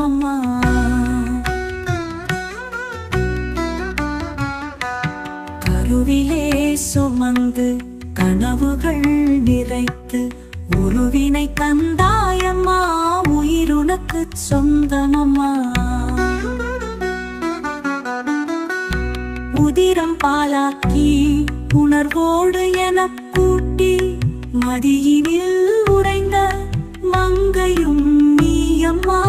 சொந்தமம்மா. கருவிலே சுமந்து கனவுகள் நிறைத்து உருவினை தந்தாயம்மா, உயிருனக்கு சொந்தமம்மா. உதிரம் பாலாக்கி உணர்வோடு எனக் கூட்டி மதியினில் உறைந்த மங்கையும் நீயம்மா.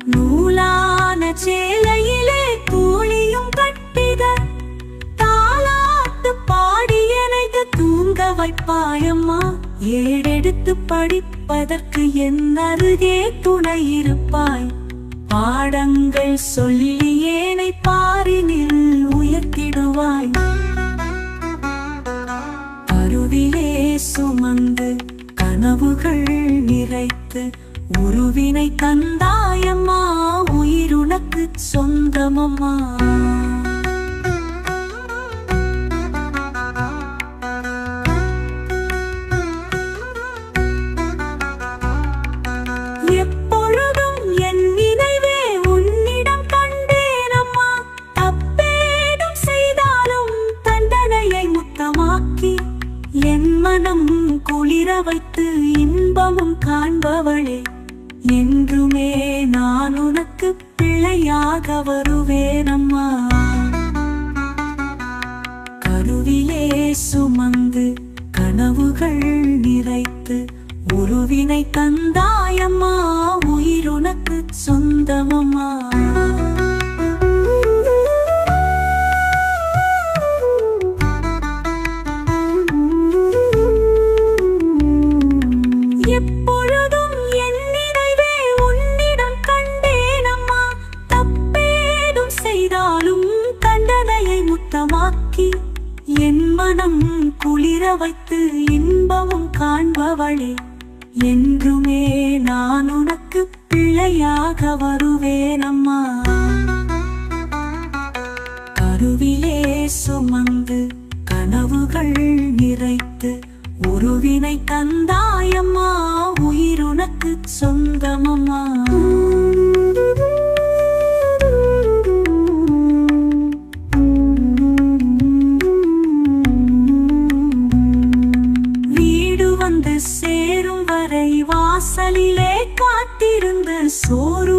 நூலான சேலையிலே தூளியும் கட்டிட தாலாட்டு பாடி எனது தூங்க வைப்பாயம்மா. ஏடெடுத்து படிப்பதற்கு என் அருகே துணை இருப்பாய். பாடங்கள் சொல்லி ஏனை பாரினில் உயர்த்திடுவாய். கருவிலே சுமந்து கனவுகள் நிறைத்து உருவினை தந்தாயம்மா, உயிருனக்கு சொந்தமம்மா. எப்பொழுதும் என் நினைவே உன்னிடம் கண்டேனம்மா. தப்பேதும் செய்தாலும் தண்டனையை முத்தமாக்கி என் மனம் குளிர வைத்து இன்பமும் காண்பவளே, என்றுமே நான் உனக்கு பிள்ளையாக வருவேனம்மா. கருவிலே சுமந்து கனவுகள் நிறைத்து உருவினை தந்தாயம்மா, உயிருனக்கு சொந்தமம்மா. எப்பொழுதும் என் நினைவே உன்னிடம் கண்டேனம்மா. தப்பேதும் செய்தாலும் தண்டனையை முத்தமாக்கி என் மனம் குளிர வைத்து இன்பமும் காண்பவளே, என்றுமே நான் உனக்கு பிள்ளையாக வருவேனம்மா. கருவிலே சுமந்து கனவுகள் நிறைத்து உருவினை தந்தாயம்மா, உயிருனக்கு சொந்தமம்மா. வீடு வந்து சேரும் வரை வாசலிலே காத்திருந்து சோறு